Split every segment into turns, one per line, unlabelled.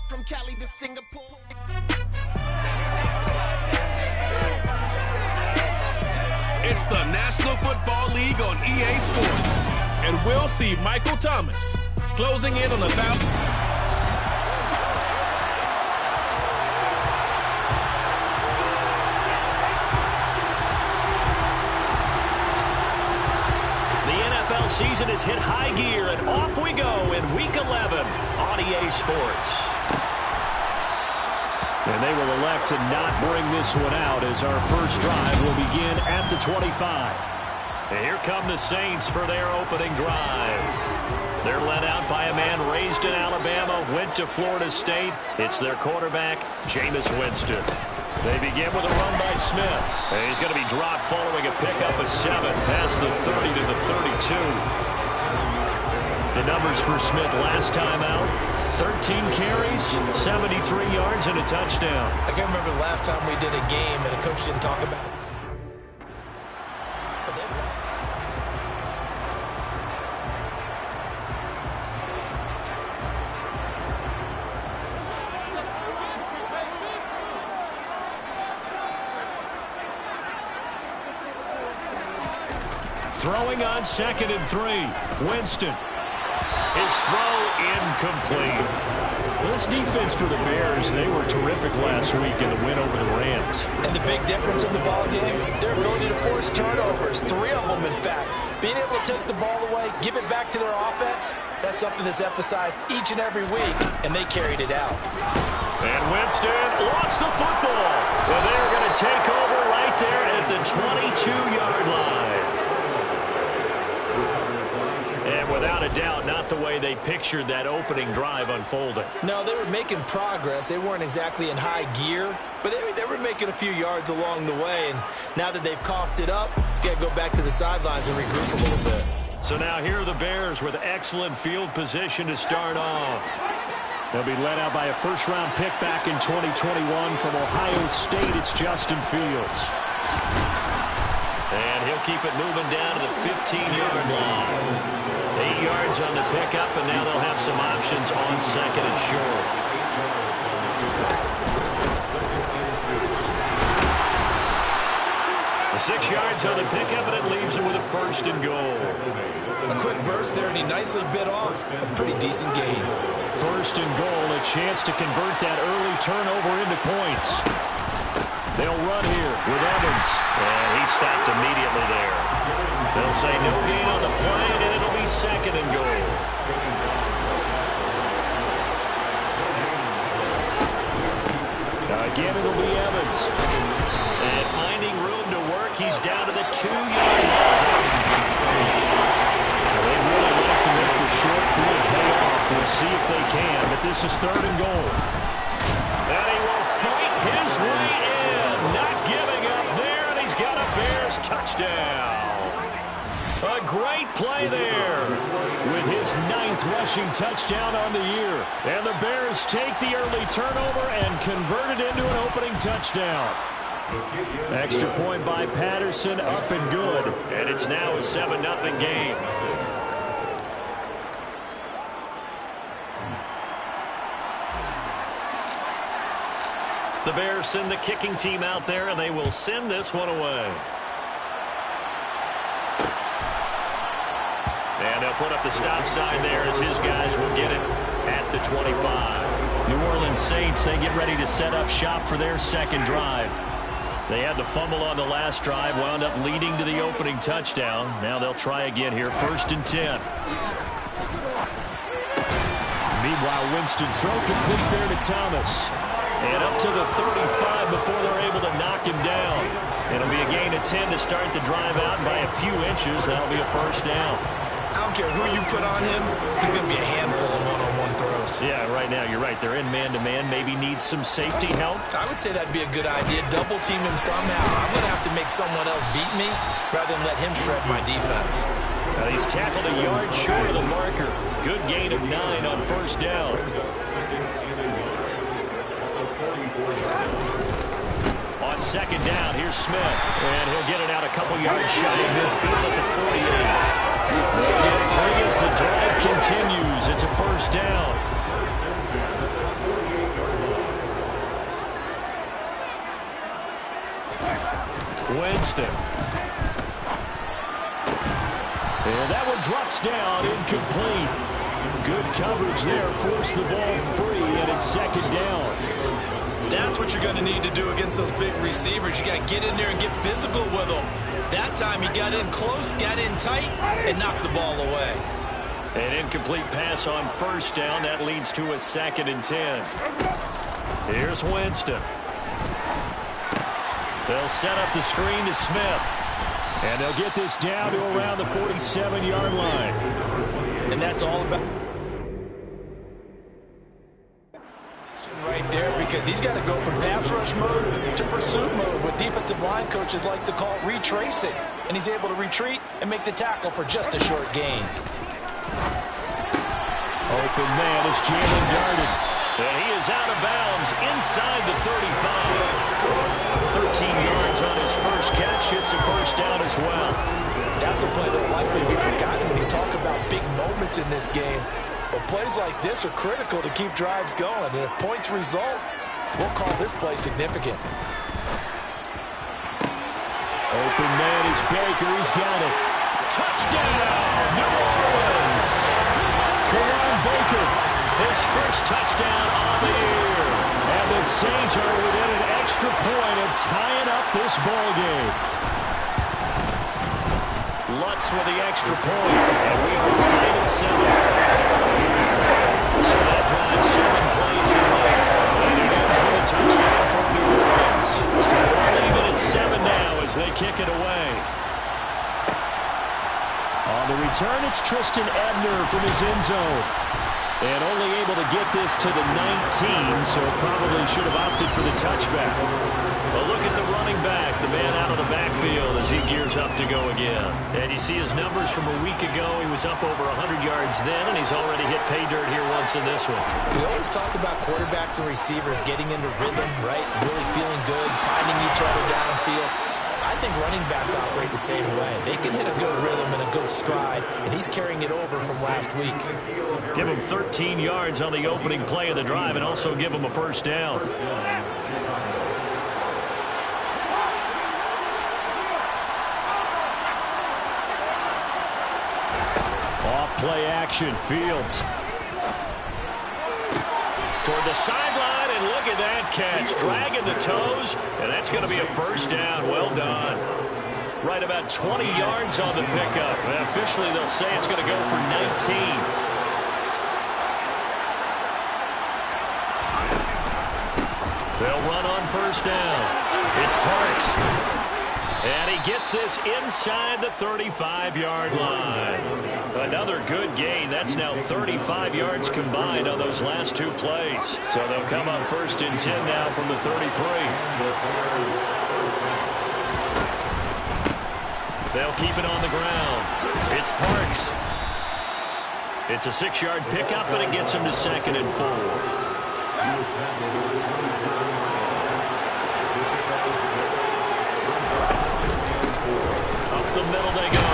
from Cali to Singapore.
It's the National Football League on EA Sports. And we'll see Michael Thomas closing in on 1,000.
Season has hit high gear, and off we go in Week 11 on EA Sports. And they will elect to not bring this one out as our first drive will begin at the 25. And here come the Saints for their opening drive. They're led out by a man raised in Alabama, went to Florida State. It's their quarterback, Jameis Winston. They begin with a run by Smith. And he's going to be dropped following a pickup of 7 past the 30 to the 32. The numbers for Smith last time out: 13 carries, 73 yards, and a touchdown.
I can't remember the last time we did a game and a coach didn't talk about it.
Throwing on 2nd and 3. Winston. His throw incomplete. This defense for the Bears, they were terrific last week in the win over the Rams.
And the big difference in the ball game, their ability to force turnovers. 3 of them, in fact. Being able to take the ball away, give it back to their offense, that's something that's emphasized each and every week, and they carried it out.
And Winston lost the football. Well, they're going to take over right there at the 22-yard line. And without a doubt, not the way they pictured that opening drive unfolding.
No, they were making progress. They weren't exactly in high gear, but they were making a few yards along the way. And now that they've coughed it up, got to go back to the sidelines and regroup a little bit.
So now here are the Bears with excellent field position to start off. They'll be led out by a first-round pick back in 2021 from Ohio State. It's Justin Fields. And he'll keep it moving down to the 15-yard line. 8 yards on the pickup, and now they'll have some options on 2nd and short. The 6 yards on the pickup, and it leaves him with a 1st and goal.
A quick burst there, and he nicely bit off a pretty decent gain.
1st and goal, a chance to convert that early turnover into points. They'll run here with Evans. And he stopped immediately there. They'll say no gain on the play, and it'll be 2nd and goal. Again, it'll be Evans. And finding room to work, he's down to the 2-yard line. They really like to make the short field pay off. We'll see if they can, but this is 3rd and goal. And he will fight his way in, not giving up there, and he's got a Bears touchdown. A great play there with his 9th rushing touchdown on the year. And the Bears take the early turnover and convert it into an opening touchdown. Extra point by Patterson, up and good. And it's now a 7-0 game. The Bears send the kicking team out there, and they will send this one away. And they'll put up the stop sign there as his guys will get it at the 25. New Orleans Saints, they get ready to set up shop for their 2nd drive. They had the fumble on the last drive, wound up leading to the opening touchdown. Now they'll try again here, 1st and 10. Meanwhile, Winston's throw complete there to Thomas. And up to the 35 before they're able to knock him down. It'll be a gain of 10 to start the drive out by a few inches. That'll be a 1st down.
I don't care who you put on him, he's going to be a handful of one-on-one throws.
Yeah, right now, you're right. They're in man-to-man. Maybe need some safety help.
I would say that'd be a good idea. Double team him somehow. I'm going to have to make someone else beat me rather than let him shred my defense.
Now he's tackled a yard short of the marker. Good gain of 9 on 1st down. On 2nd down, here's Smith. And he'll get it out a couple yards shy of midfield at the 48. They'll get 3 as the drive continues. It's a 1st down. Winston. And that one drops down, incomplete. Good coverage there, forced the ball free, and it's second down.
That's what you're going to need to do against those big receivers. You got to get in there and get physical with them. That time he got in close, got in tight, and knocked the ball away.
An incomplete pass on first down. That leads to a 2nd and 10. Here's Winston. They'll set up the screen to Smith. And they'll get this down to around the 47-yard line.
And that's all about right there, because he's got to go from pass rush mode to pursuit mode, what defensive line coaches like to call retracing. And he's able to retreat and make the tackle for just a short gain.
Open man is Jalen Darden. And he is out of bounds inside the 35. 13 yards on his first catch. It's a first down as well.
That's a play that will likely be forgotten when you talk about big moments in this game. But plays like this are critical to keep drives going. And if points result, we'll call this play significant.
Open man is Baker. He's got it. Touchdown, New Orleans. Karan Baker, his first touchdown on the year. And the Saints are within an extra point of tying up this ball game. Lutz with the extra point, and we are tied at 7. So that drives 7 plays in length, and it ends with a touchdown for New Orleans. So we're leaving at 7 now as they kick it away. On the return, it's Tristan Ebner from his end zone. And only able to get this to the 19, so probably should have opted for the touchback. But look at the running back, the man out of the backfield as he gears up to go again. And you see his numbers from a week ago. He was up over 100 yards then, and he's already hit pay dirt here once in this one.
We always talk about quarterbacks and receivers getting into rhythm, right? Really feeling good, finding each other downfield. I think running backs operate the same way. They can hit a good rhythm and a good stride, and he's carrying it over from last week.
Give him 13 yards on the opening play of the drive and also give him a first down. Off play action, Fields. Toward the sideline, and look at that catch. Dragging the toes, and that's going to be a first down. Well done. Right about 20 yards on the pickup. And officially, they'll say it's going to go for 19. They'll run on first down. It's Parks. And he gets this inside the 35-yard line. Another good gain. That's now 35 yards combined on those last 2 plays. So they'll come up first and 10 now from the 33. They'll keep it on the ground. It's Parks. It's a 6-yard pickup, but it gets him to 2nd and 4. Up the middle they go.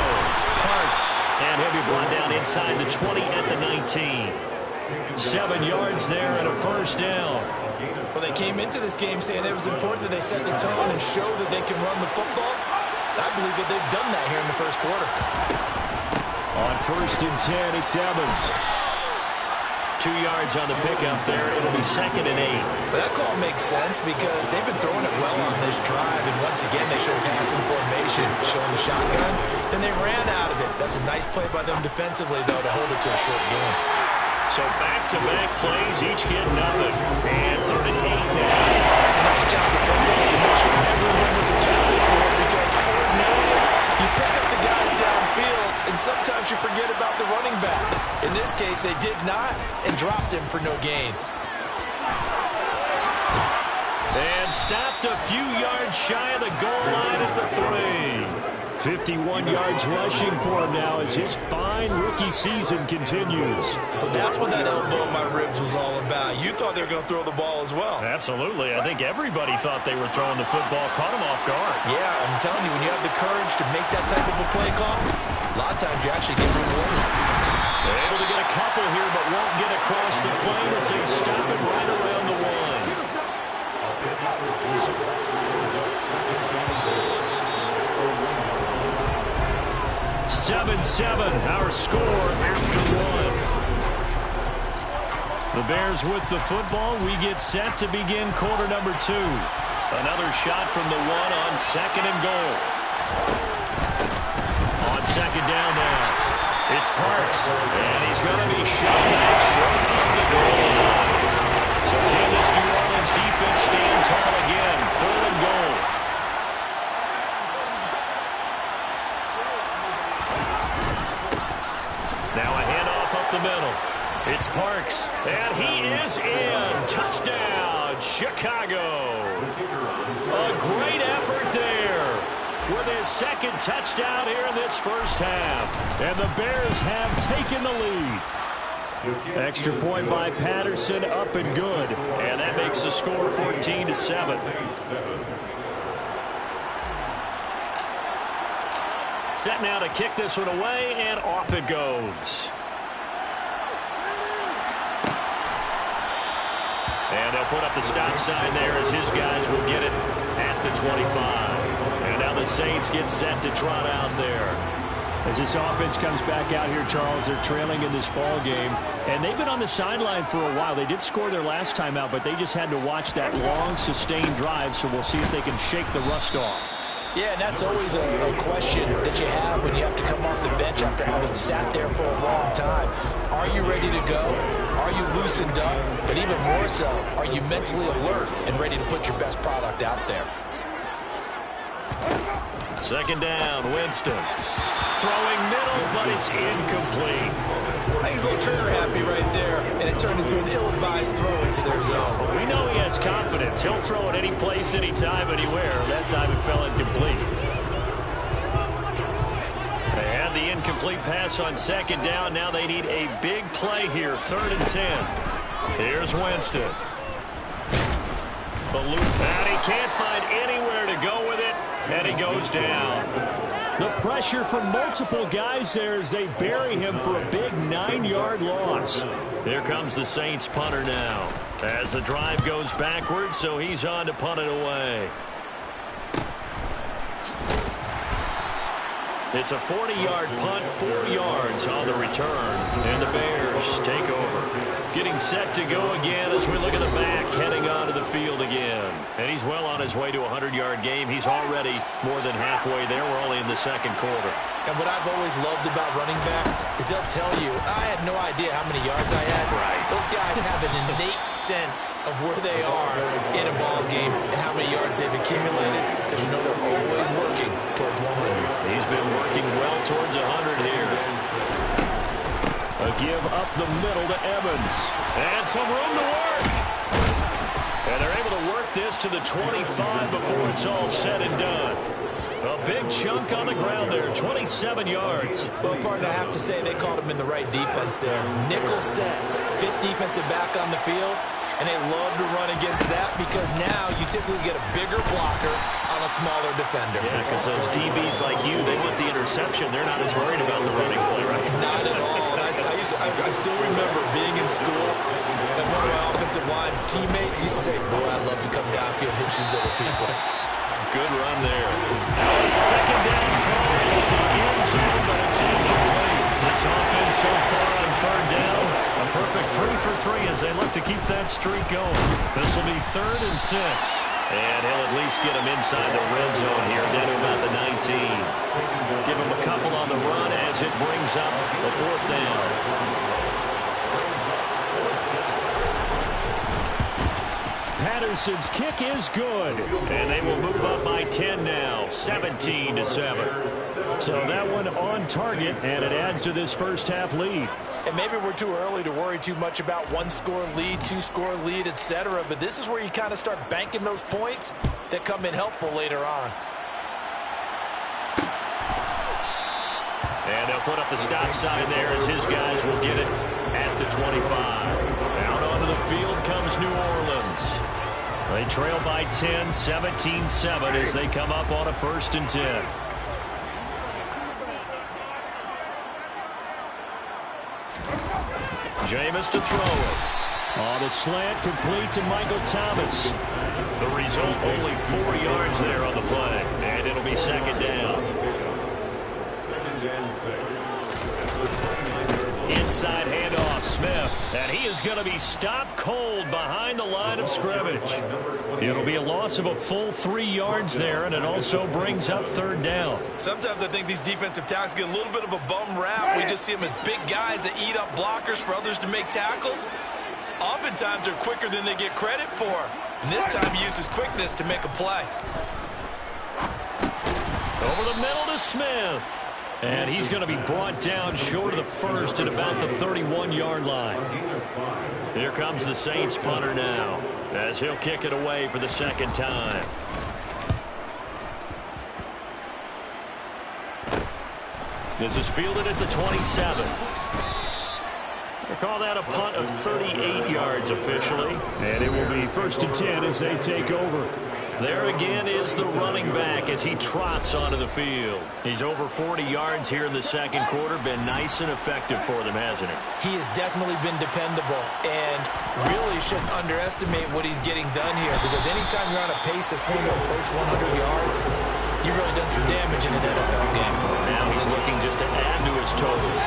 Parks. And he'll be brought down inside the 20 at the 19. 7 yards there and a first down.
Well, they came into this game saying it was important that they set the tone and show that they can run the football. I believe that they've done that here in the first quarter.
On first and 10, it's Evans. 2 yards on the pickup there. It'll be 2nd and 8.
But that call makes sense because they've been throwing it well on this drive, and once again they show passing formation, showing the shotgun. Then they ran out of it. That's a nice play by them defensively, though, to hold it to a short game.
So back-to-back plays, each get nothing. And 3rd and 8 now.
That's a nice job defensively to make sure everyone was accounted for, because ordinarily you pick up the guys downfield, and sometimes you forget about the running back. In this case, they did not, and dropped him for no gain.
And stopped a few yards shy of the goal line at the 3. 51 yards rushing for him now as his fine rookie season continues.
So that's what that elbow in my ribs was all about. You thought they were going to throw the ball as well.
Absolutely. I think everybody thought they were throwing the football, caught him off guard.
Yeah, I'm telling you, when you have the courage to make that type of a play call, a lot of times you actually get rewarded.
They're able to get a couple here, but won't get across the plane as they stop it right around the 1. 17-7, our score after one. The Bears with the football. We get set to begin quarter number 2. Another shot from the one on second and goal. On second down now, it's Parks, and he's going to be shot back short of the goal line. So can this New Orleans defense stand tall again? Third and goal. Now a handoff up the middle. It's Parks, and he is in. Touchdown, Chicago. A great effort there with his second touchdown here in this first half. And the Bears have taken the lead. Extra point by Patterson, up and good. And that makes the score 14-7. Set now to kick this one away, and off it goes. And they'll put up the stop sign there as his guys will get it at the 25. And now the Saints get set to trot out there. As this offense comes back out here, Charles, they're trailing in this ball game. And they've been on the sideline for a while. They did score their last time out, but they just had to watch that long, sustained drive. So we'll see if they can shake the rust off.
Yeah, and that's always a question that you have when you have to come off the bench after having sat there for a long time. Are you ready to go? Are you loosened up? But even more so, are you mentally alert and ready to put your best product out there?
Second down, Winston. Throwing middle, but it's incomplete.
I think he's a little trigger happy right there, and it turned into an ill-advised throw into their zone.
We know he has confidence. He'll throw it any place, anytime, anywhere. That time it fell incomplete. They had the incomplete pass on second down. Now they need a big play here, 3rd and 10. Here's Winston. The loop, and he can't find anywhere to go with it, and he goes down. The pressure from multiple guys there as they bury him for a big 9-yard loss. Here comes the Saints punter now as the drive goes backwards, so he's on to punt it away. It's a 40-yard punt, 4 yards on the return, and the Bears take over. Getting set to go again as we look at the back, heading onto the field again. And he's well on his way to a 100-yard game. He's already more than halfway there. We're only in the second quarter.
And what I've always loved about running backs is they'll tell you, I had no idea how many yards I had.
Right.
Those guys have an innate sense of where they are in a ball game and how many yards they've accumulated, because you know they're always working towards 100.
He's been working well towards 100 here. A give up the middle to Evans. And some room to work. And they're able to work this to the 25 before it's all said and done. A big chunk on the ground there, 27 yards.
Well, partner, I have to say they called him in the right defense there. Nickel set, 5th defensive back on the field, and they love to run against that because now you typically get a bigger blocker on a smaller defender.
Yeah, because those DBs like you, they want the interception. They're not as worried about the running play, right?
Not at all. I still remember being in school, and one of my offensive line teammates used to say, boy, I'd love to come downfield and hit you little people.
Good run there. Now a second down throw for the end zone, but it's incomplete. This offense so far on 3rd down, a perfect 3 for 3 as they look to keep that streak going. This will be 3rd and 6. And he'll at least get him inside the red zone here, down to about the 19. Give him a couple on the run as it brings up the 4th down. Patterson's kick is good, and they will move up by 10 now, 17-7. So that one on target, and it adds to this first half lead.
And maybe we're too early to worry too much about 1-score lead, 2-score lead, etc. But this is where you kind of start banking those points that come in helpful later on.
And they'll put up the stop sign there as his guys will get it at the 25. Out onto the field comes New Orleans. They trail by 10, 17-7 as they come up on a 1st and 10. Jameis to throw it. On the slant, complete to Michael Thomas. The result, only 4 yards there on the play. And it'll be 2nd down.
2nd and 6.
Inside handoff, Smith. And he is going to be stopped cold behind the line of scrimmage. It'll be a loss of a full 3 yards there, and it also brings up third down.
Sometimes I think these defensive tackles get a little bit of a bum rap. We just see them as big guys that eat up blockers for others to make tackles. Oftentimes they're quicker than they get credit for. And this time he uses quickness to make a play.
Over the middle to Smith. And he's going to be brought down short of the first at about the 31-yard line. Here comes the Saints punter now, as he'll kick it away for the second time. This is fielded at the 27. They call that a punt of 38 yards officially.
And it will be 1st and 10 as they take over.
There again is the running back as he trots onto the field. He's over 40 yards here in the second quarter. Been nice and effective for them, hasn't he?
He has definitely been dependable and really shouldn't underestimate what he's getting done here, because anytime you're on a pace that's going to approach 100 yards, you've really done some damage in an NFL game.
Now he's looking just to add to his totals.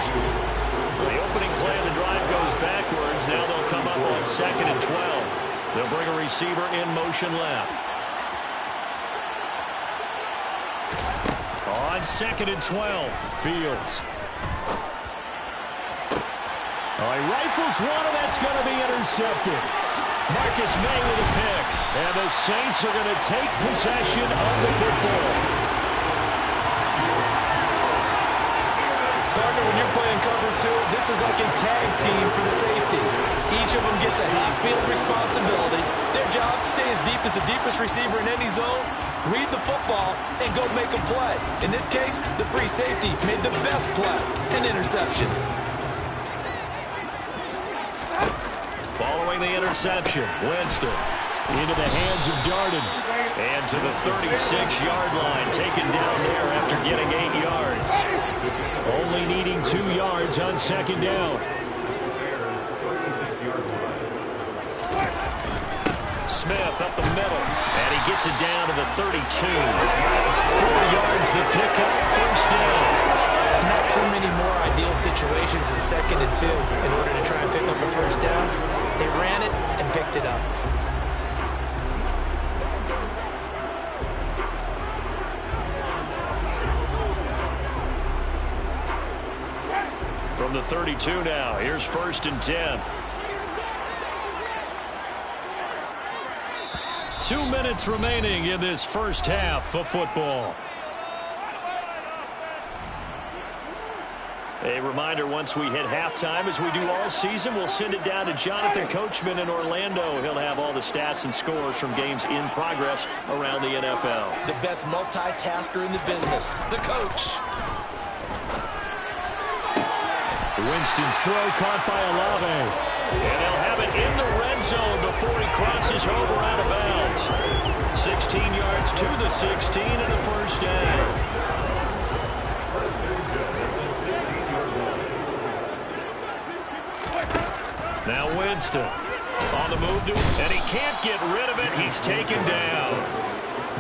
So the opening play of the drive goes backwards. Now they'll come up on 2nd and 12. They'll bring a receiver in motion left. On 2nd and 12, Fields.
Oh, he rifles one, and that's going to be intercepted.
Marcus May with a pick.
And the Saints are going to take possession of the football.
Partner, when you're playing cover 2, this is like a tag team for the safeties. Each of them gets a half-field responsibility. Their job, stay as deep as the deepest receiver in any zone, read the football, and go make a play. In this case, the free safety made the best play, an interception.
Following the interception, Winston
into the hands of Darden.
And to the 36-yard line, taken down there after getting 8 yards.
Only needing 2 yards on 2nd down.
Smith up the middle, and he gets it down to the 32. 4 yards, the pickup, first down.
Not too many more ideal situations than 2nd and 2 in order to try and pick up a first down. They ran it and picked it up.
From the 32 now, here's 1st and 10. 2 minutes remaining in this first half of football. A reminder, once we hit halftime, as we do all season, we'll send it down to Jonathan Coachman in Orlando. He'll have all the stats and scores from games in progress around the NFL.
The best multitasker in the business, the coach.
Winston's throw caught by Olave.
And they'll have it in the red zone before he crosses over out of bounds. 16 yards to the 16 and a first down. Now Winston on the move, and he can't get rid of it. He's taken down.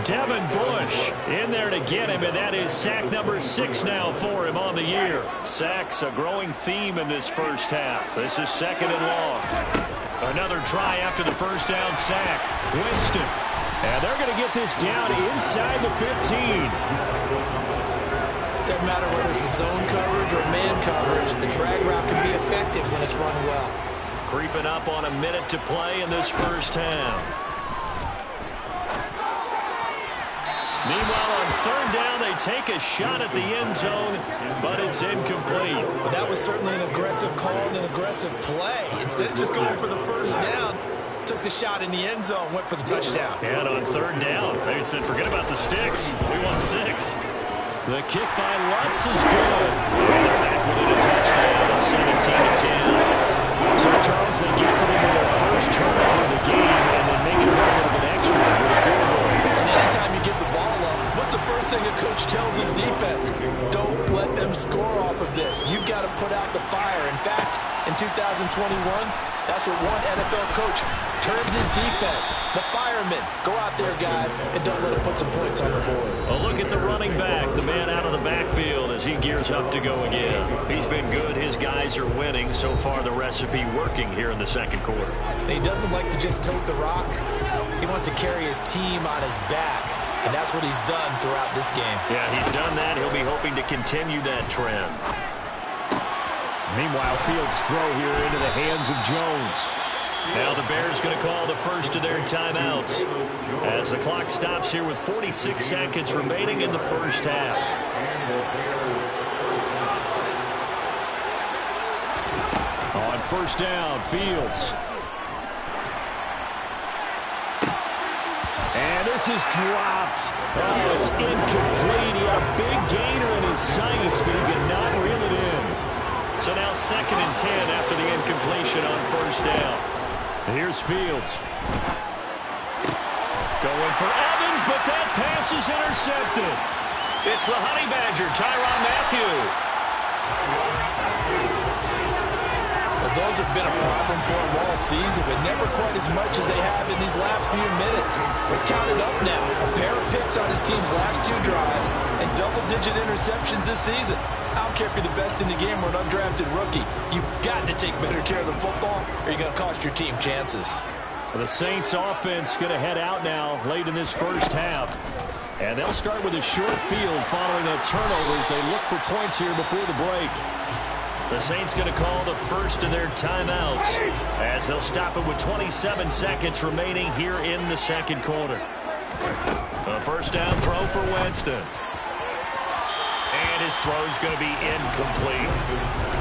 Devin Bush in there to get him, and that is sack number 6 now for him on the year. Sacks a growing theme in this first half. This is 2nd and long. Another try after the first down sack. Winston.
And they're going to get this down inside the 15.
Doesn't matter whether it's a zone coverage or man coverage, the drag route can be effective when it's run well.
Creeping up on a minute to play in this first half. Meanwhile, on 3rd down, they take a shot at the end zone, but it's incomplete.
Well, that was certainly an aggressive call and an aggressive play. Instead of just going for the first down, took the shot in the end zone, went for the touchdown.
And on 3rd down, they said, forget about the sticks. We want 6. The kick by Lutz is good. They're back within a touchdown at 17-10.
So, Charles, they get to them with their first turnover of the game and then make it a little bit of an extra with a field goal.
And anytime you give the ball up, what's the first thing a coach tells his defense? Don't let them score off of this. You've got to put out the fire. In fact, in 2021, that's what one NFL coach perturbed his defense. The firemen, go out there, guys, and don't let him put some points on the board.
A look at the running back, the man out of the backfield as he gears up to go again. He's been good. His guys are winning. So far, the recipe working here in the second quarter.
He doesn't like to just tote the rock. He wants to carry his team on his back, and that's what he's done throughout this game.
Yeah, he's done that. He'll be hoping to continue that trend.
Meanwhile, Fields' throw here into the hands of Jones.
Now the Bears going to call the first of their timeouts as the clock stops here with 46 seconds remaining in the first half.
On first down, Fields. And this is dropped. Oh, it's incomplete. He had a big gainer in his sights, but he could not reel it in.
So now 2nd and 10 after the incompletion on first down.
Here's Fields.
Going for Evans, but that pass is intercepted. It's the Honey Badger, Tyrann Mathieu.
Well, those have been a problem for him all season, but never quite as much as they have in these last few minutes. Let's count it up now. A pair of picks on his team's last 2 drives and double-digit interceptions this season. I don't care if you're the best in the game or an undrafted rookie. You've got to take better care of the football or you're going to cost your team chances.
Well, the Saints offense going to head out now late in this first half. And they'll start with a short field following a turnover as they look for points here before the break.
The Saints going to call the first of their timeouts as they'll stop it with 27 seconds remaining here in the second quarter. A first down throw for Winston. And his throw's going to be incomplete.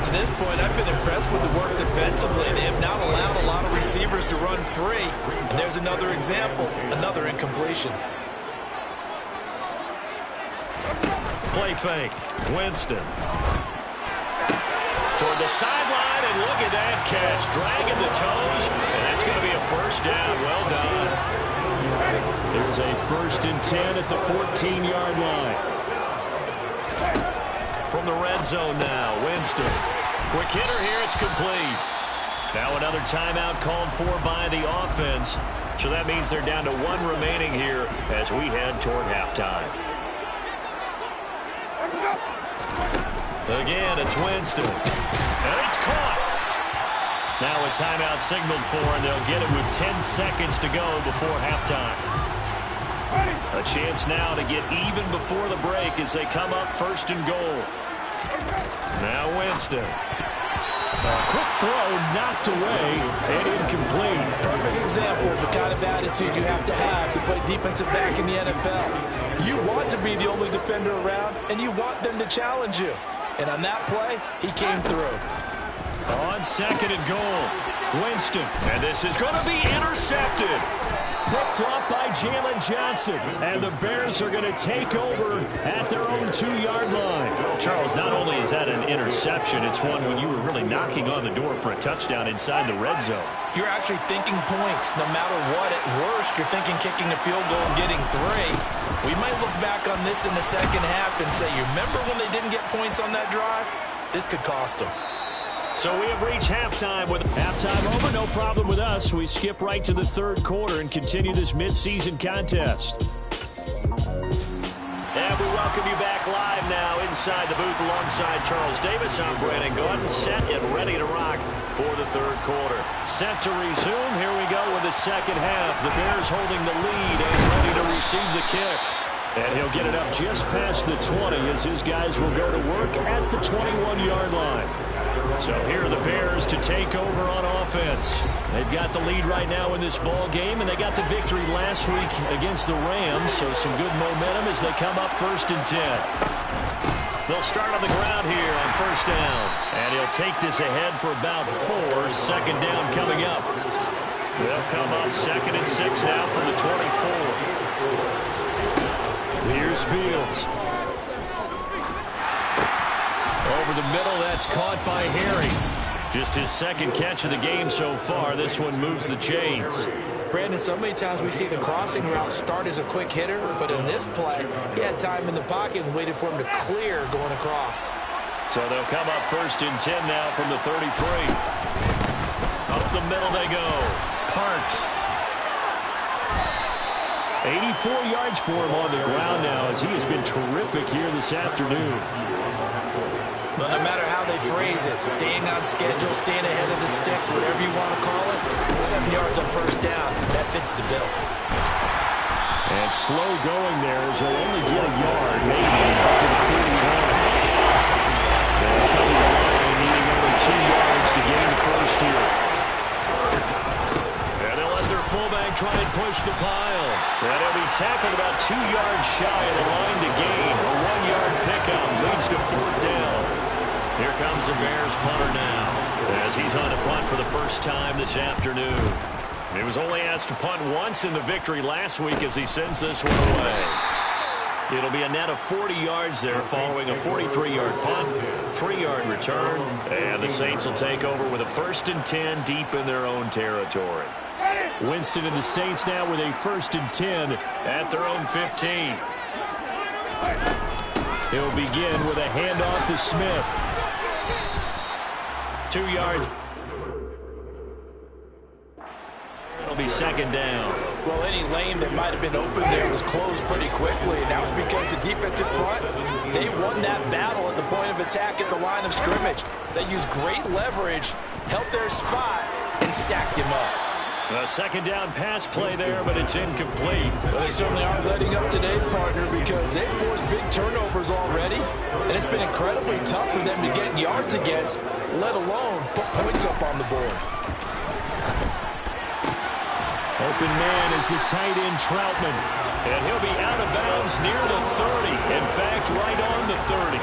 To this point, I've been impressed with the work defensively. They have not allowed a lot of receivers to run free. And there's another example, another incompletion.
Play fake. Winston. Toward the sideline, and look at that catch. Dragging the toes, and that's going to be a first down. Well done.
There's a 1st and 10 at the 14-yard line.
From the red zone now, Winston. Quick hitter here, it's complete. Now another timeout called for by the offense. So that means they're down to 1 remaining here as we head toward halftime. Again, it's Winston. And it's caught. Now a timeout signaled for, and they'll get it with 10 seconds to go before halftime. A chance now to get even before the break as they come up 1st and goal. Now Winston.
A quick throw knocked away and incomplete.
Perfect example of the kind of attitude you have to play defensive back in the NFL. You want to be the only defender around, and you want them to challenge you. And on that play, he came through.
On 2nd and goal, Winston. And this is going to be intercepted.
Picked off by Jalen Johnson. And the Bears are going to take over at their own 2-yard line.
Charles, not only is that an interception, it's one when you were really knocking on the door for a touchdown inside the red zone.
You're actually thinking points. No matter what, at worst, you're thinking kicking a field goal and getting 3. We might look back on this in the second half and say, you remember when they didn't get points on that drive? This could cost them.
So we have reached halftime. With
halftime over, no problem with us. We skip right to the 3rd quarter and continue this midseason contest.
And we welcome you back live now inside the booth alongside Charles Davis. I'm Brandon Gaudin, set and ready to rock for the 3rd quarter. Set to resume. Here we go with the second half. The Bears holding the lead and ready to receive the kick.
And he'll get it up just past the 20 as his guys will go to work at the 21-yard line.
So here are the Bears to take over on offense.
They've got the lead right now in this ball game, and they got the victory last week against the Rams, so some good momentum as they come up 1st and 10.
They'll start on the ground here on 1st down. And he'll take this ahead for about 4. 2nd down coming up. They'll come up 2nd and 6 now from the 24.
Here's Fields.
Over the middle, that's caught by Harry. Just his 2nd catch of the game so far. This one moves the chains.
Brandon, so many times we see the crossing route start as a quick hitter, but in this play, he had time in the pocket and waited for him to clear going across.
So they'll come up 1st and 10 now from the 33. Up the middle they go. Parks.
84 yards for him on the ground now, as he has been terrific here this afternoon.
Well, no matter how they phrase it, staying on schedule, staying ahead of the sticks, whatever you want to call it, 7 yards on first down, that fits the bill.
And slow going there as he'll only get a yard, maybe up to the 41. They'll come to the line, needing only 2 yards to gain the first here. And they'll let their fullback try and push the pile. And he'll be tackled about 2 yards shy of the line to gain. A 1-yard pickup leads to 4th down. Here comes the Bears punter now, as he's on to punt for the first time this afternoon. He was only asked to punt once in the victory last week as he sends this one away. It'll be a net of 40 yards there following a 43-yard punt, 3-yard return, and the Saints will take over with a 1st and 10 deep in their own territory. Winston and the Saints now with a 1st and 10 at their own 15. He'll begin with a handoff to Smith. 2 yards. It'll be 2nd down.
Well, any lane that might have been open there was closed pretty quickly, and that was because the defensive front, they won that battle at the point of attack at the line of scrimmage. They used great leverage, held their spot, and stacked him up.
A 2nd down pass play there, but it's incomplete.
Well, they certainly aren't letting up today, partner, because they've forced big turnovers already, and it's been incredibly tough for them to get yards against, let alone put points up on the board.
Open man is the tight end Troutman, and he'll be out of bounds near the 30. In fact, right on the 30.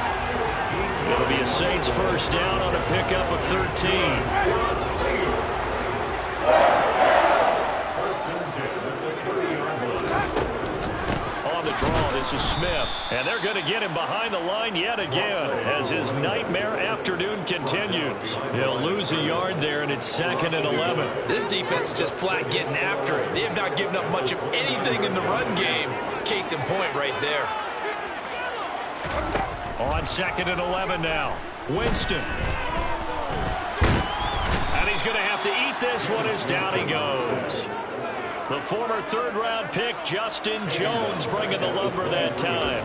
It'll be a Saints 1st down on a pickup of 13. On the draw, this is Smith, and they're going to get him behind the line yet again as his nightmare afternoon continues. He'll lose a yard there, and it's 2nd and 11.
This defense is just flat getting after it. They have not given up much of anything in the run game. Case in point right there.
On 2nd and 11 now, Winston. And he's going to have to eat this one as down he goes. The former 3rd-round pick, Justin Jones, bringing the lumber that time.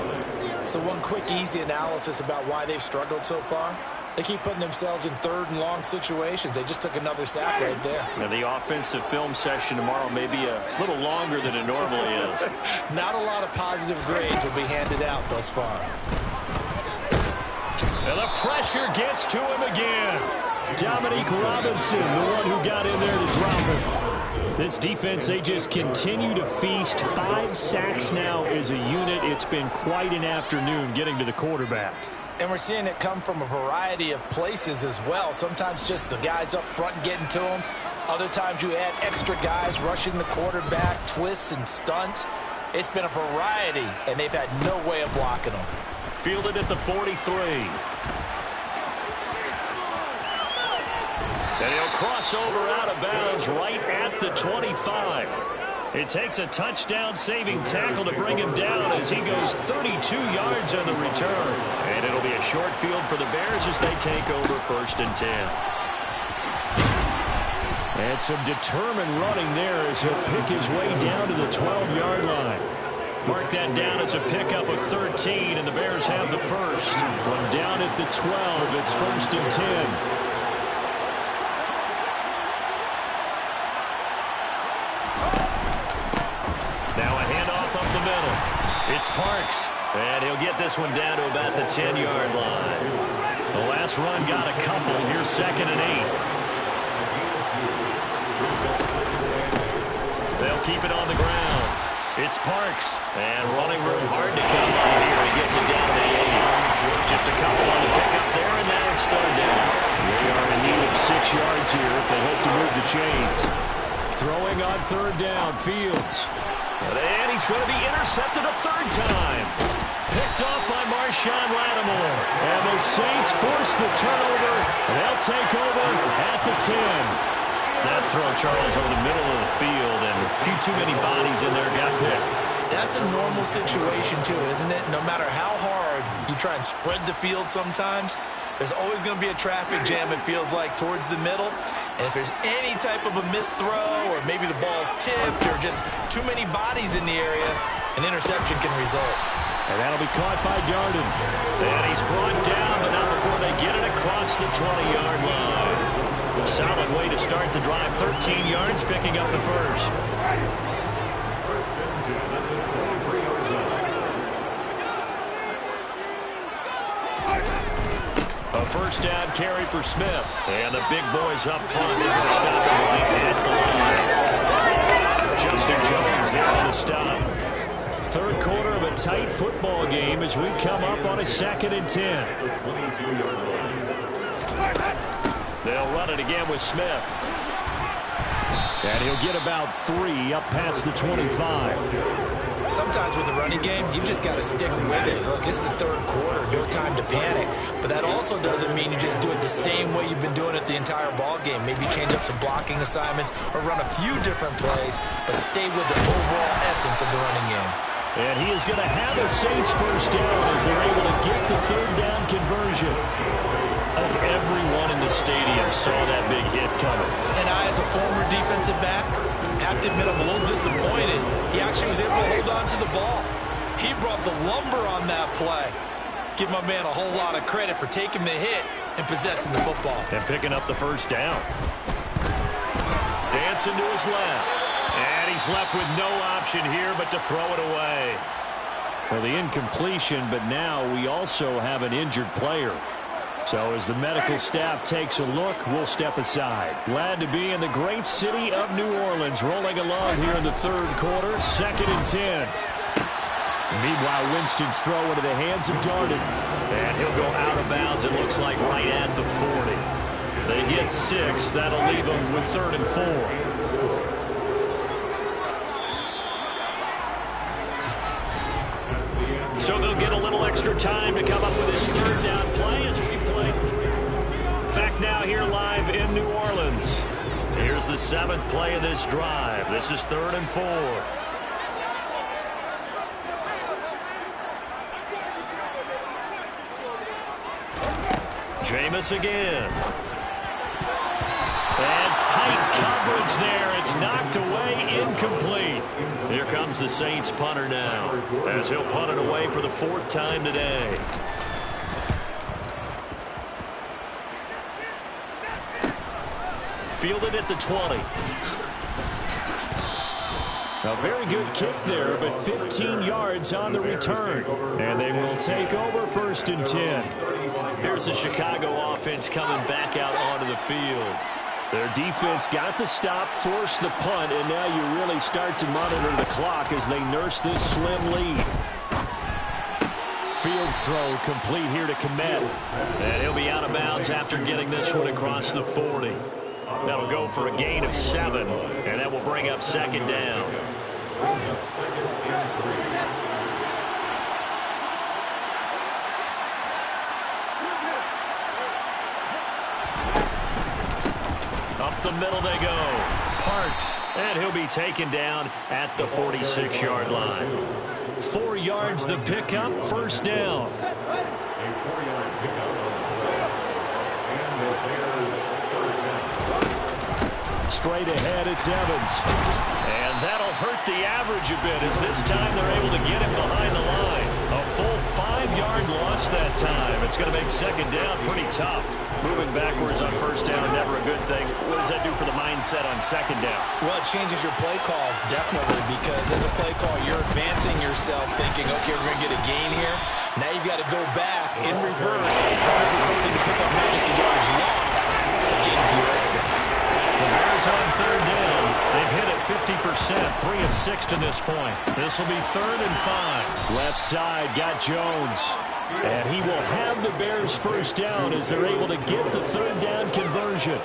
So one quick, easy analysis about why they've struggled so far. They keep putting themselves in 3rd and long situations. They just took another sack right there.
And the offensive film session tomorrow may be a little longer than it normally is.
Not a lot of positive grades will be handed out thus far.
And the pressure gets to him again. Dominique Robinson, the one who got in there to drop him. This defense, they just continue to feast. 5 sacks now as a unit. It's been quite an afternoon getting to the quarterback.
And we're seeing it come from a variety of places as well. Sometimes just the guys up front getting to him. Other times you add extra guys rushing the quarterback, twists and stunts. It's been a variety, and they've had no way of blocking them.
Fielded at the 43. And he'll cross over out of bounds right at the 25. It takes a touchdown-saving tackle to bring him down as he goes 32 yards on the return. And it'll be a short field for the Bears as they take over 1st and 10. And some determined running there as he'll pick his way down to the 12-yard line. Mark that down as a pickup of 13, and the Bears have the first. From down at the 12, it's 1st and 10. It's Parks, and he'll get this one down to about the 10-yard line. The last run got a couple. Here's 2nd and 8. They'll keep it on the ground. It's Parks, and running room hard to come by here. He gets it down to 8. Just a couple on the pickup there, and now it's 3rd down. They are in need of 6 yards here if they hope to move the chains. Throwing on 3rd down, Fields. And he's going to be intercepted a 3rd time. Picked off by Marshawn Lattimore. And the Saints force the turnover. They'll take over at the 10. That throw, Charles, over the middle of the field, and a few too many bodies in there got picked.
That's a normal situation, too, isn't it? No matter how hard you try and spread the field sometimes, there's always going to be a traffic jam, it feels like, towards the middle. And if there's any type of a missed throw or maybe the ball's tipped or just too many bodies in the area, an interception can result.
And that'll be caught by Darden. And he's brought down, but not before they get it across the 20-yard line. A solid way to start the drive. 13 yards, picking up the first. A first down carry for Smith. And the big boys up front. They're going to stop it right at the line. Justin Jones there on the stop. Third quarter of a tight football game as we come up on a 2nd and 10. They'll run it again with Smith. And he'll get about 3 up past the 25.
Sometimes with the running game, you've just got to stick with it. Look, this is the third quarter, no time to panic. But that also doesn't mean you just do it the same way you've been doing it the entire ball game. Maybe change up some blocking assignments or run a few different plays, but stay with the overall essence of the running game.
And he is going to have a Saints first down as they're able to get the third down conversion. Of everyone in the stadium saw that big hit coming.
And I, as a former defensive back, have to admit I'm a little disappointed. He actually was able to hold on to the ball. He brought the lumber on that play. Give my man a whole lot of credit for taking the hit and possessing the football.
And picking up the first down. Dancing to his left. And he's left with no option here but to throw it away. Well, the incompletion, but now we also have an injured player. So as the medical staff takes a look, we'll step aside. Glad to be in the great city of New Orleans, rolling along here in the third quarter, 2nd and 10. Meanwhile, Winston's throw into the hands of Darden. And he'll go out of bounds, it looks like, right at the 40. They get 6. That'll leave them with 3rd and 4. So they'll get a little extra time to come up with his third down play as we play 3. Back now here live in New Orleans. Here's the 7th play of this drive. This is 3rd and 4. Jameis again. And tight coverage there. It's knocked away, incomplete. Here comes the Saints punter now, as he'll punt it away for the 4th time today. Fielded at the 20. A very good kick there, but 15 yards on the return. And they will take over 1st and 10. Here's the Chicago offense coming back out onto the field. Their defense got the stop, forced the punt, and now you really start to monitor the clock as they nurse this slim lead. Fields throw complete here to Kmet. And he'll be out of bounds after getting this one across the 40. That'll go for a gain of 7, and that will bring up 2nd down. Up the middle they go. Parks. And he'll be taken down at the 46-yard line. 4 yards the pickup, 1st down. Straight ahead, it's Evans. And that'll hurt the average a bit as this time they're able to get him behind the line. A full 5-yard loss that time. It's going to make 2nd down pretty tough. Moving backwards on 1st down, never a good thing. What does that do for the mindset on 2nd down?
Well, it changes your play call, definitely, because as a play call, you're advancing yourself thinking, okay, we're going to get a gain here. Now you've got to go back in reverse, come up with something to pick up not just the yards you lost, but gain a few extra.
The Bears on 3rd down. They've hit it 50%, 3 of 6 to this point. This will be 3rd and 5. Left side got Jones. And he will have the Bears first down as they're able to get the 3rd down conversion.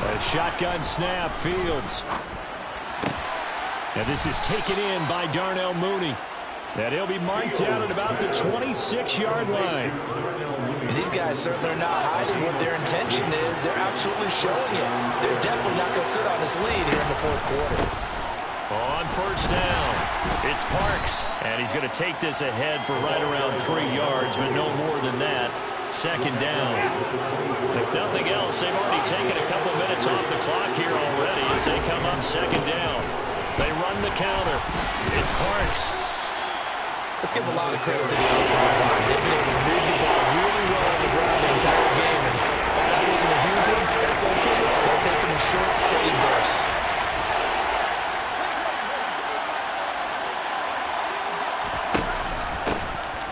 A shotgun snap, Fields. And this is taken in by Darnell Mooney. And he'll be marked down at about the 26-yard line.
And these guys certainly are not hiding what their intention is. They're absolutely showing it. They're definitely not going to sit on this lead here in the 4th quarter.
On first down, it's Parks. And he's going to take this ahead for right around 3 yards, but no more than that. Second down. If nothing else, they've already taken a couple minutes off the clock here already as they come up second down. They run the counter. It's Parks.
Let's give a lot of credit to the offensive line. They've been able to move the ball really well on the ground the entire game. And while that wasn't a huge one, that's okay. They'll take them in short, steady bursts.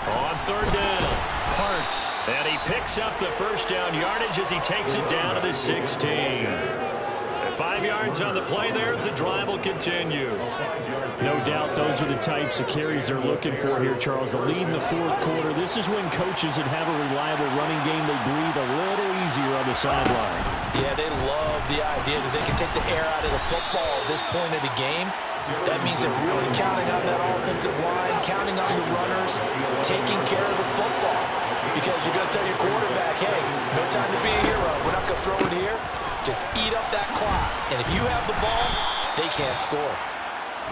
On third down, Parks. And he picks up the first down yardage as he takes it down to the 16. 5 yards on the play there as the drive will continue.
No doubt those are the types of carries they're looking for here, Charles. The lead in the fourth quarter. This is when coaches that have a reliable running game, they breathe a little easier on the sideline.
Yeah, they love the idea that they can take the air out of the football at this point of the game. That means they're really counting on that offensive line, counting on the runners, taking care of the football. Because you're going to tell your quarterback, hey, no time to be a hero. We're not going to throw it here. Just eat up that clock. And if you have the ball, they can't score.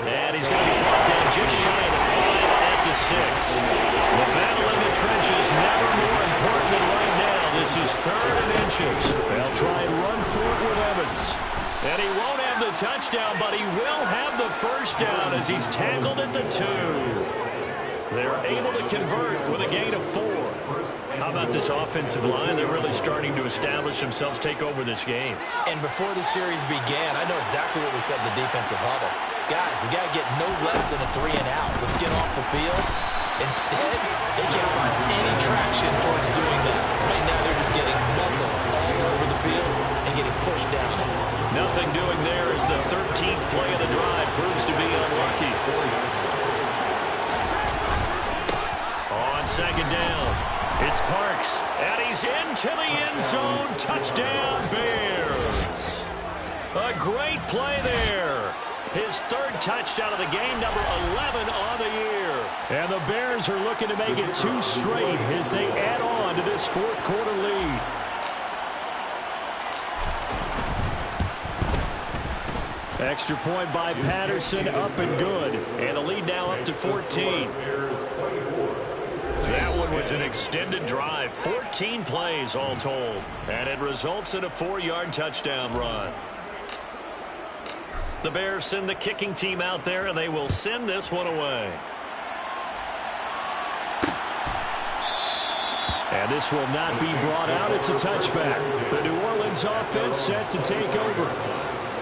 And he's going to be brought down just shy of the 5 at the 6. The battle in the trenches never more important than right now. This is 3rd and inches.
They'll try and run for it with Evans.
And he won't have the touchdown, but he will have the first down as he's tackled at the 2. They're able to convert with a gain of 4. How about this offensive line? They're really starting to establish themselves, take over this game.
And before the series began, I know exactly what we said in the defensive huddle. Guys, we got to get no less than a 3 and out. Let's get off the field. Instead, they can't find any traction towards doing that. Right now, they're just getting muscle all over the field and getting pushed down.
Nothing doing there as the 13th play of the drive proves to be unlucky. On second down, it's Parks, and he's into the end zone. Touchdown, Bears. A great play there. His 3rd touchdown of the game, number 11 on the year.
And the Bears are looking to make it 2 straight as they add on to this fourth quarter lead. Extra point by Patterson, up and good.
And the lead now up to 14. That one was an extended drive, 14 plays all told. And it results in a 4-yard touchdown run. The Bears send the kicking team out there, and they will send this one away.
And this will not be brought out. It's a touchback. The New Orleans offense set to take over.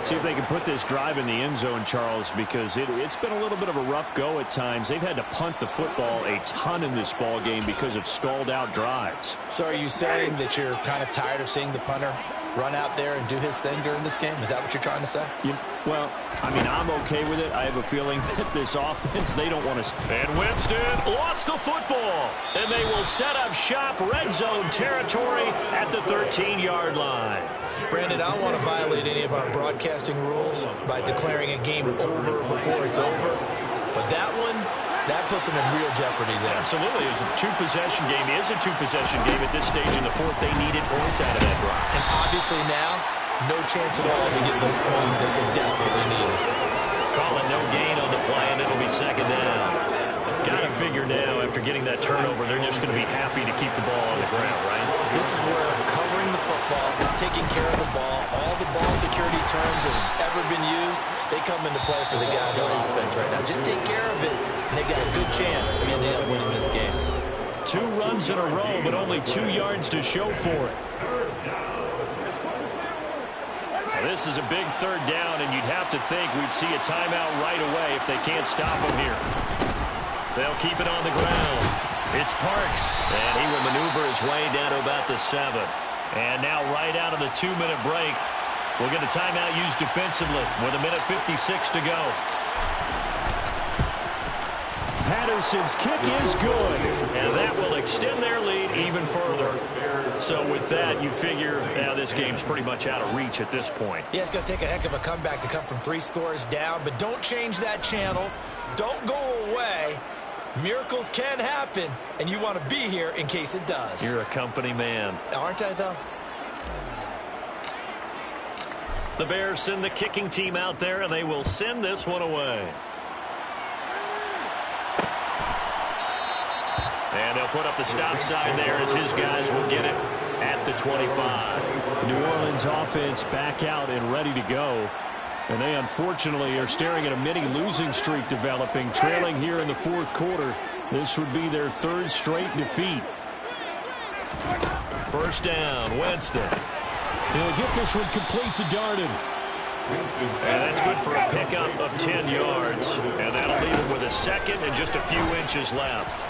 See if they can put this drive in the end zone, Charles, because it's been a little bit of a rough go at times. They've had to punt the football a ton in this ball game because of stalled out drives.
So are you saying that you're kind of tired of seeing the punter run out there and do his thing during this game? Is that what you're trying to say?
Well, I mean, I'm okay with it. I have a feeling that this offense, they don't want to.
And Winston lost the football. And they will set up shop, red zone territory at the 13-yard line.
Brandon, I don't want to violate any of our broadcasting rules by declaring a game over before it's over. But that one, that puts them in real jeopardy there.
Absolutely. It's a 2-possession game. It is a 2-possession game at this stage in the fourth. They needed points out of that drive.
And obviously now, no chance at all to get those points that they so desperately needed.
Call it no gain on the play, and it'll be second down. Got to figure now, after getting that turnover, they're just going to be happy to keep the ball on the ground, right?
This is where covering the football, taking care of the ball, all the ball security terms that have ever been used, they come into play for the guys on offense right now. Just take care of it, and they've got a good chance of ending up winning this game.
2 runs in a row, but only 2 yards to show for it. Now, this is a big 3rd down, and you'd have to think we'd see a timeout right away if they can't stop them here. They'll keep it on the ground. It's Parks, and he will maneuver his way down to about the 7. And now right out of the 2-minute break, we'll get a timeout used defensively with 1:56 to go.
Patterson's kick is good.
And that will extend their lead even further. So with that, you figure now this game's pretty much out of reach at this point.
Yeah, it's going to take a heck of a comeback to come from 3 scores down, but don't change that channel. Don't go away. Miracles can happen, and you want to be here in case it does.
You're a company man.
Aren't I, though?
The Bears send the kicking team out there, and they will send this one away. And they'll put up the stop sign there as his guys will get it at the 25.
New Orleans offense back out and ready to go. And they unfortunately are staring at a mini losing streak developing, trailing here in the fourth quarter. This would be their third straight defeat.
First down, Winston.
He'll get this one complete to Darden.
And that's good for a pickup of 10 yards. And that'll leave him with a second and just a few inches left.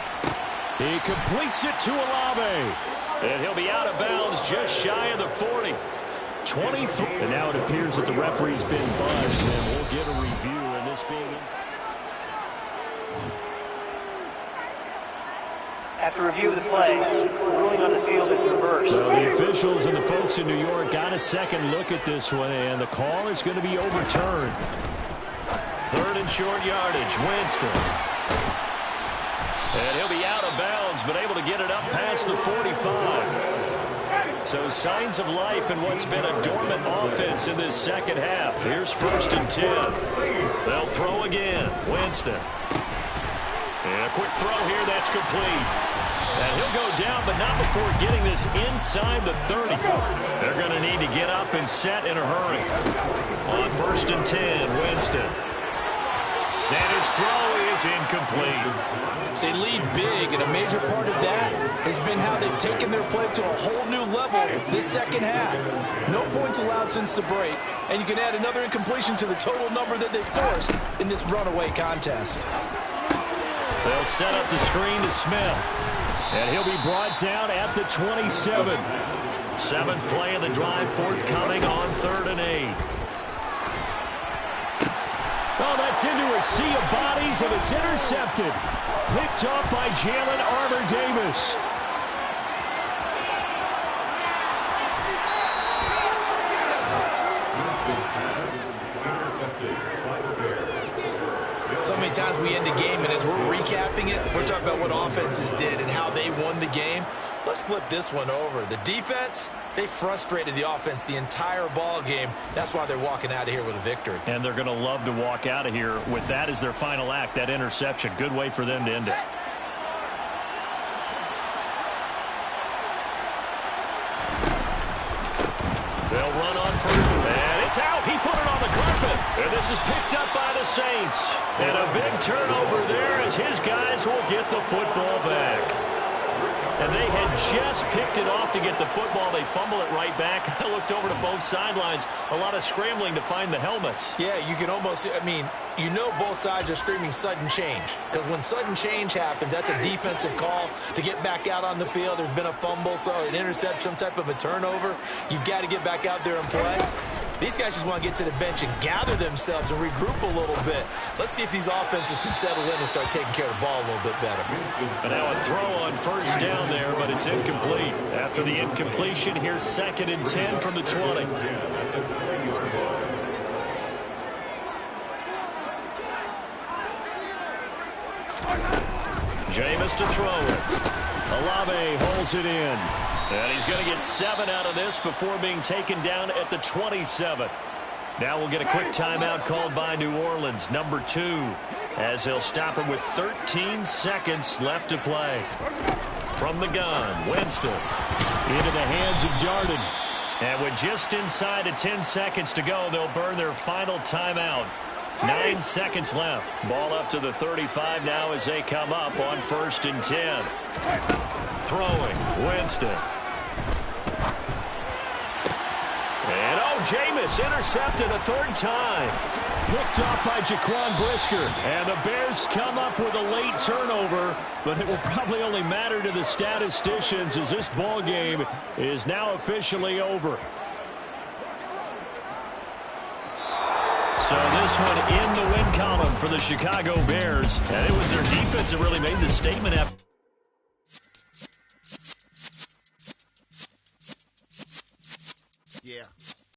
He completes it to Olave.
And he'll be out of bounds just shy of the 40. 23.
And now it appears that the referee's been buzzed, and we'll get a review. And this being...
After review of the play, ruling on the field is reversed.
So the officials and the folks in New York got a second look at this one, and the call is going to be overturned.
Third and short yardage, Winston. And he'll be out of bounds, but able to get it up past the 45. So signs of life in what's been a dormant offense in this second half. Here's first and 10. They'll throw again. Winston. And a quick throw here, that's complete. And he'll go down, but not before getting this inside the 30. They're going to need to get up and set in a hurry. On first and 10, Winston. And his throw is incomplete.
They lead big, and a major part of that has been how they've taken their play to a whole new level this second half. No points allowed since the break, and you can add another incompletion to the total number that they've forced in this runaway contest.
They'll set up the screen to Smith.
And he'll be brought down at the 27.
Seventh play of the drive forthcoming on 3rd and 8.
Oh, that's into a sea of bodies, and it's intercepted. Picked off by Jalen Armour-Davis.
So many times we end a game, and as we're recapping it, we're talking about what offenses did and how they won the game. Let's flip this one over. The defense, they frustrated the offense the entire ball game. That's why they're walking out of here with a victory.
And they're going to love to walk out of here with that as their final act, that interception. Good way for them to end it. They'll run on first, and it's out. He put it on the carpet. And this is picked up by the Saints. And a big turnover there as his guys will get the football back. And they had just picked it off to get the football. They fumble it right back. I looked over to both sidelines. A lot of scrambling to find the helmets.
Yeah, you can almost, I mean, you know both sides are screaming sudden change. Because when sudden change happens, that's a defensive call to get back out on the field. There's been a fumble, so an intercept, some type of a turnover. You've got to get back out there and play. These guys just want to get to the bench and gather themselves and regroup a little bit. Let's see if these offenses can settle in and start taking care of the ball a little bit better.
And now a throw on first down there, but it's incomplete. After the incompletion, here's 2nd and 10 from the 20. Jameis to throw it.
Olave holds it in.
And he's going to get 7 out of this before being taken down at the 27. Now we'll get a quick timeout called by New Orleans, number 2, as he'll stop him with 13 seconds left to play. From the gun, Winston.
Into the hands of Darden.
And with just inside of 10 seconds to go, they'll burn their final timeout. 9 seconds left. Ball up to the 35 now as they come up on 1st and 10. Throwing, Winston. And Jameis intercepted a 3rd time.
Picked off by Jaquan Brisker. And the Bears come up with a late turnover, but it will probably only matter to the statisticians as this ball game is now officially over.
So this one in the win column for the Chicago Bears. And it was their defense that really made the statement after.